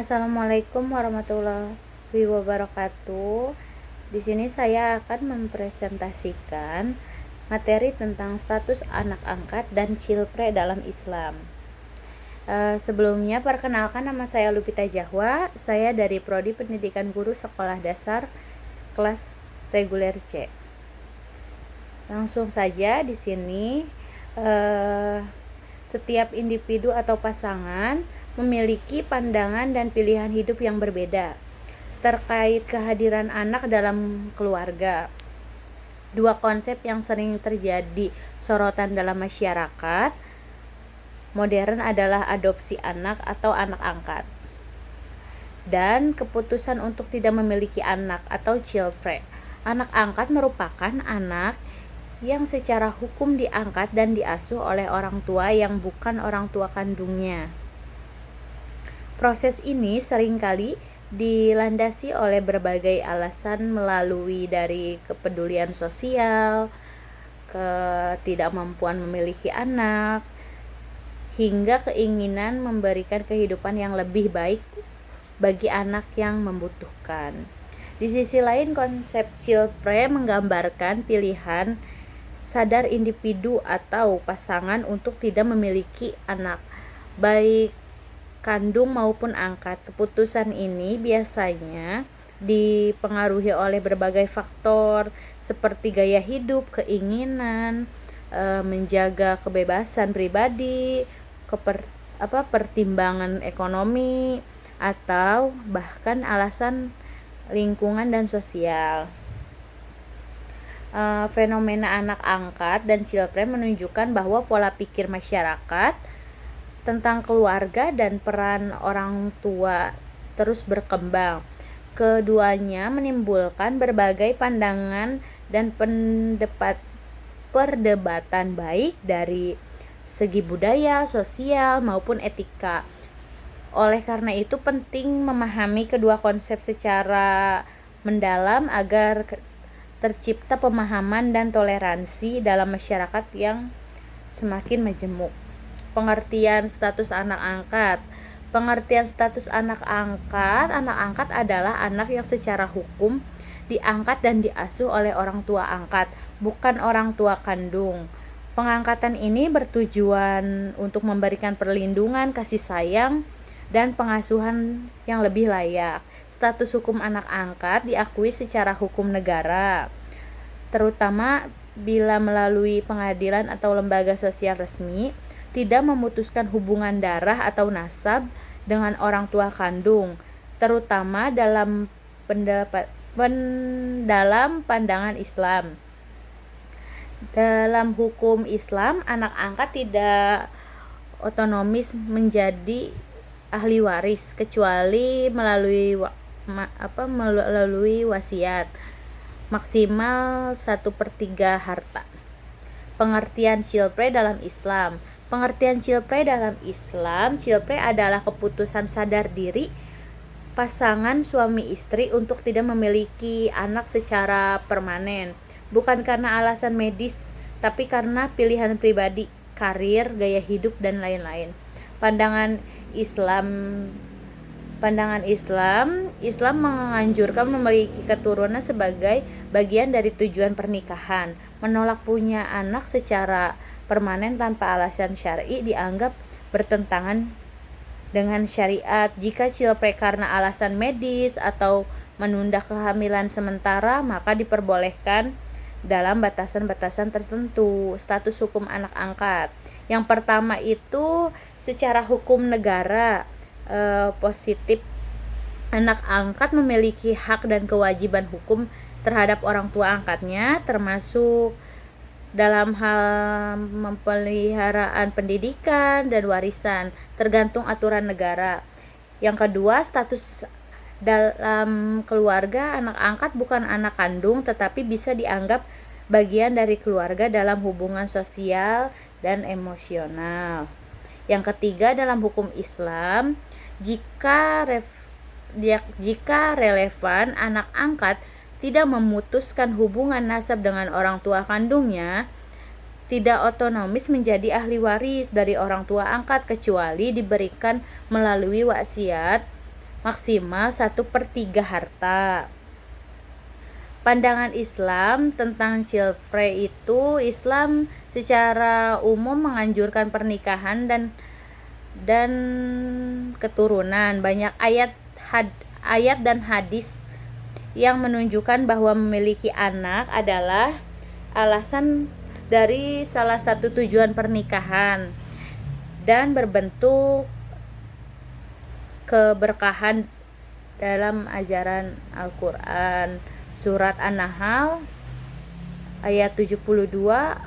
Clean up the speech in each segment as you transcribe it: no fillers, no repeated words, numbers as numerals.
Assalamualaikum warahmatullahi wabarakatuh. Di sini saya akan mempresentasikan materi tentang status anak angkat dan cilpre dalam Islam. Sebelumnya perkenalkan, nama saya Lupita Jahwa. Saya dari Prodi Pendidikan Guru Sekolah Dasar kelas reguler C. Langsung saja di sini, setiap individu atau pasangan memiliki pandangan dan pilihan hidup yang berbeda terkait kehadiran anak dalam keluarga. Dua konsep yang sering terjadi sorotan dalam masyarakat modern adalah adopsi anak atau anak angkat, dan keputusan untuk tidak memiliki anak atau cilpre. Anak angkat merupakan anak yang secara hukum diangkat dan diasuh oleh orang tua yang bukan orang tua kandungnya. Proses ini seringkali dilandasi oleh berbagai alasan, melalui dari kepedulian sosial, ketidakmampuan memiliki anak, hingga keinginan memberikan kehidupan yang lebih baik bagi anak yang membutuhkan. Di sisi lain, konsep cilpre menggambarkan pilihan sadar individu atau pasangan untuk tidak memiliki anak, baik kandung maupun angkat. Keputusan ini biasanya dipengaruhi oleh berbagai faktor seperti gaya hidup, keinginan, menjaga kebebasan pribadi, pertimbangan ekonomi, atau bahkan alasan lingkungan dan sosial. Fenomena anak angkat dan cilpre menunjukkan bahwa pola pikir masyarakat tentang keluarga dan peran orang tua terus berkembang. Keduanya menimbulkan berbagai pandangan dan perdebatan baik dari segi budaya, sosial, maupun etika. Oleh karena itu penting memahami kedua konsep secara mendalam agar tercipta pemahaman dan toleransi dalam masyarakat yang semakin majemuk. Pengertian status anak angkat. Pengertian status anak angkat adalah anak yang secara hukum diangkat dan diasuh oleh orang tua angkat, bukan orang tua kandung. Pengangkatan ini bertujuan untuk memberikan perlindungan, kasih sayang, dan pengasuhan yang lebih layak. Status hukum anak angkat diakui secara hukum negara, terutama bila melalui pengadilan atau lembaga sosial resmi, tidak memutuskan hubungan darah atau nasab dengan orang tua kandung, terutama dalam pandangan Islam. Dalam hukum Islam, anak angkat tidak otonomis menjadi ahli waris kecuali melalui wasiat maksimal 1/3 harta. Pengertian cilpre dalam Islam. Pengertian cilpre dalam Islam, cilpre adalah keputusan sadar diri pasangan suami istri untuk tidak memiliki anak secara permanen, bukan karena alasan medis, tapi karena pilihan pribadi, karir, gaya hidup, dan lain-lain. Pandangan Islam menganjurkan memiliki keturunan sebagai bagian dari tujuan pernikahan. Menolak punya anak secara permanen tanpa alasan syar'i dianggap bertentangan dengan syariat. Jika cilpre karena alasan medis atau menunda kehamilan sementara, maka diperbolehkan dalam batasan-batasan tertentu. Status hukum anak angkat. Yang pertama itu secara hukum negara positif. Anak angkat memiliki hak dan kewajiban hukum terhadap orang tua angkatnya, termasuk dalam hal pemeliharaan pendidikan dan warisan, tergantung aturan negara. Yang kedua, status dalam keluarga. Anak angkat bukan anak kandung, tetapi bisa dianggap bagian dari keluarga dalam hubungan sosial dan emosional. Yang ketiga, dalam hukum Islam, jika relevan, anak angkat tidak memutuskan hubungan nasab dengan orang tua kandungnya, tidak otonomis menjadi ahli waris dari orang tua angkat kecuali diberikan melalui wasiat maksimal 1/3 harta. Pandangan Islam tentang childfree itu, Islam secara umum menganjurkan pernikahan dan keturunan. Banyak ayat dan hadis yang menunjukkan bahwa memiliki anak adalah alasan dari salah satu tujuan pernikahan dan berbentuk keberkahan dalam ajaran Al-Quran. Surat An-Nahl ayat 72,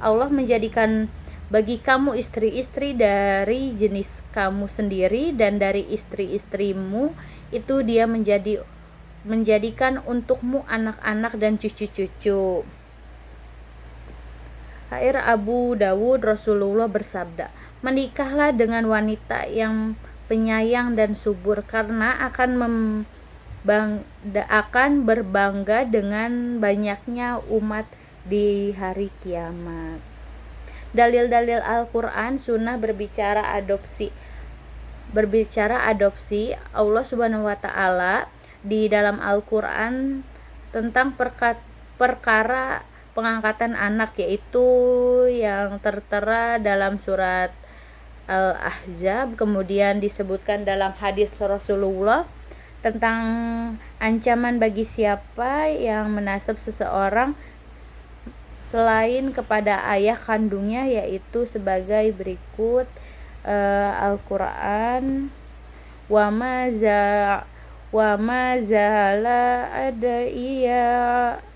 Allah menjadikan bagi kamu istri-istri dari jenis kamu sendiri, dan dari istri-istrimu itu dia menjadikan untukmu anak-anak dan cucu-cucu. Hadits Abu Dawud, Rasulullah bersabda, menikahlah dengan wanita yang penyayang dan subur, karena akan berbangga dengan banyaknya umat di hari kiamat. Dalil-dalil Al-Quran, Sunnah berbicara adopsi. Allah Subhanahu wa Ta'ala di dalam Al-Quran tentang perkara pengangkatan anak, yaitu yang tertera dalam surat Al-Ahzab. Kemudian disebutkan dalam hadis Rasulullah tentang ancaman bagi siapa yang menasab seseorang selain kepada ayah kandungnya, yaitu sebagai berikut. Al-Quran, wa ma zala adaiya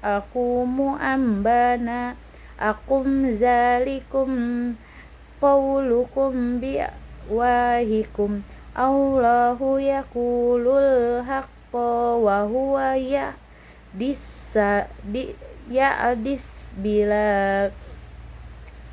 akumu ambana akum zalikum qawlukum biwahikum Allahu yaqulul haqqa wa huwa ya'dis bila,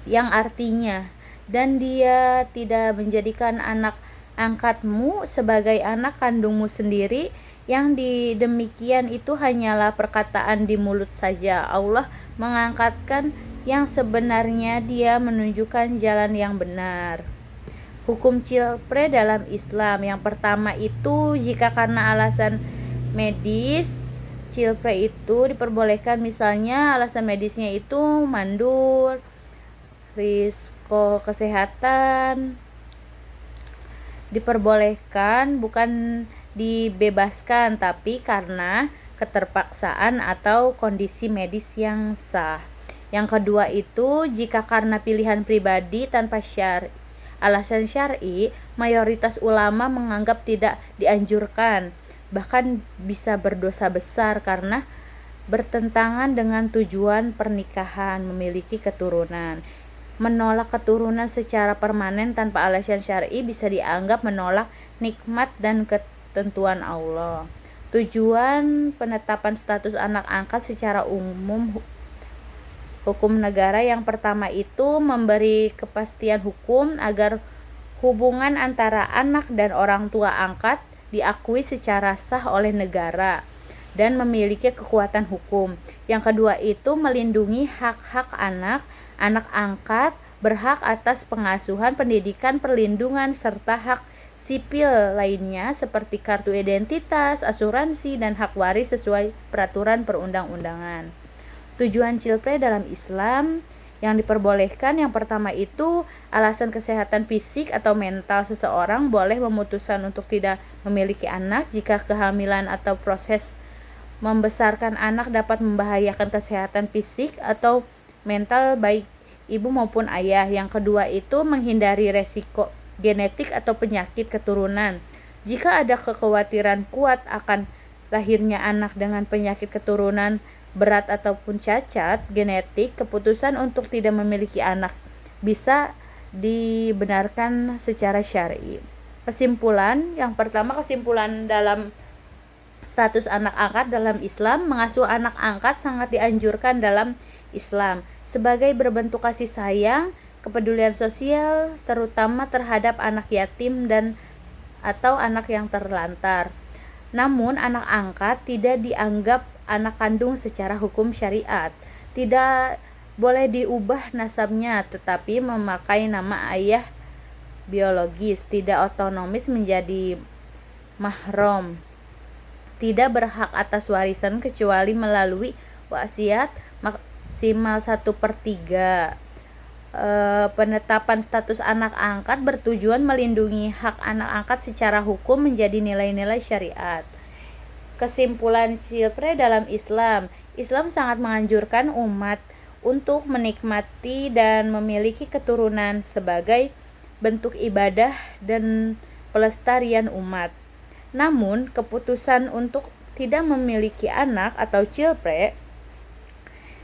yang artinya, dan dia tidak menjadikan anak angkatmu sebagai anak kandungmu sendiri, yang demikian itu hanyalah perkataan di mulut saja. Allah mengangkatkan yang sebenarnya, dia menunjukkan jalan yang benar. Hukum childfree dalam Islam, yang pertama itu, jika karena alasan medis, childfree itu diperbolehkan. Misalnya alasan medisnya itu mandul, risiko kesehatan, diperbolehkan, bukan dibebaskan, tapi karena keterpaksaan atau kondisi medis yang sah. Yang kedua itu, jika karena pilihan pribadi tanpa alasan syar'i, mayoritas ulama menganggap tidak dianjurkan, bahkan bisa berdosa besar karena bertentangan dengan tujuan pernikahan, memiliki keturunan. Menolak keturunan secara permanen tanpa alasan syar'i bisa dianggap menolak nikmat dan ketentuan Allah. Tujuan penetapan status anak angkat secara umum hukum negara, yang pertama itu memberi kepastian hukum agar hubungan antara anak dan orang tua angkat diakui secara sah oleh negara dan memiliki kekuatan hukum. Yang kedua itu melindungi hak-hak anak angkat, berhak atas pengasuhan, pendidikan, perlindungan, serta hak sipil lainnya seperti kartu identitas, asuransi, dan hak waris sesuai peraturan perundang-undangan. Tujuan childfree dalam Islam yang diperbolehkan, yang pertama itu alasan kesehatan fisik atau mental. Seseorang boleh memutuskan untuk tidak memiliki anak jika kehamilan atau proses membesarkan anak dapat membahayakan kesehatan fisik atau mental baik ibu maupun ayah. Yang kedua itu menghindari resiko genetik atau penyakit keturunan. Jika ada kekhawatiran kuat akan lahirnya anak dengan penyakit keturunan berat ataupun cacat genetik, keputusan untuk tidak memiliki anak bisa dibenarkan secara syar'i. Kesimpulan, yang pertama, kesimpulan dalam status anak angkat dalam Islam, mengasuh anak angkat sangat dianjurkan dalam Islam sebagai berbentuk kasih sayang, kepedulian sosial, terutama terhadap anak yatim dan atau anak yang terlantar. Namun anak angkat tidak dianggap anak kandung secara hukum syariat. Tidak boleh diubah nasabnya, tetapi memakai nama ayah biologis, tidak otonomis menjadi mahram. tidak berhak atas warisan kecuali melalui wasiat maksimal 1/3. Penetapan status anak angkat bertujuan melindungi hak anak angkat secara hukum menjadi nilai-nilai syariat. Kesimpulan Chilpre dalam Islam sangat menganjurkan umat untuk menikmati dan memiliki keturunan sebagai bentuk ibadah dan pelestarian umat. Namun, keputusan untuk tidak memiliki anak atau Chilpre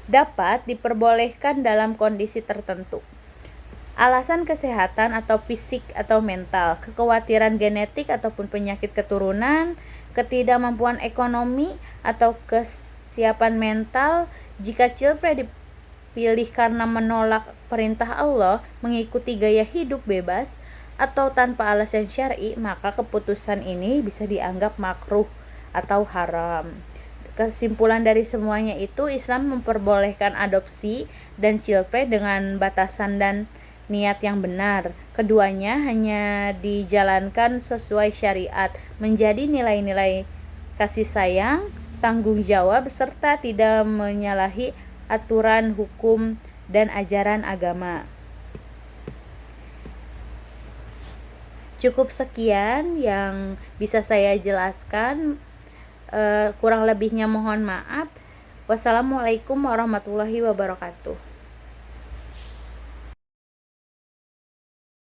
dapat diperbolehkan dalam kondisi tertentu. Alasan kesehatan atau fisik atau mental, kekhawatiran genetik ataupun penyakit keturunan, ketidakmampuan ekonomi atau kesiapan mental. Jika Chilpre dipilih karena menolak perintah Allah, mengikuti gaya hidup bebas atau tanpa alasan syar'i, maka keputusan ini bisa dianggap makruh atau haram. Kesimpulan dari semuanya itu, Islam memperbolehkan adopsi dan Chilpre dengan batasan dan niat yang benar. Keduanya hanya dijalankan sesuai syariat, menjadi nilai-nilai kasih sayang, tanggung jawab, serta tidak menyalahi aturan hukum dan ajaran agama. Cukup sekian yang bisa saya jelaskan. Kurang lebihnya mohon maaf. Wassalamualaikum warahmatullahi wabarakatuh.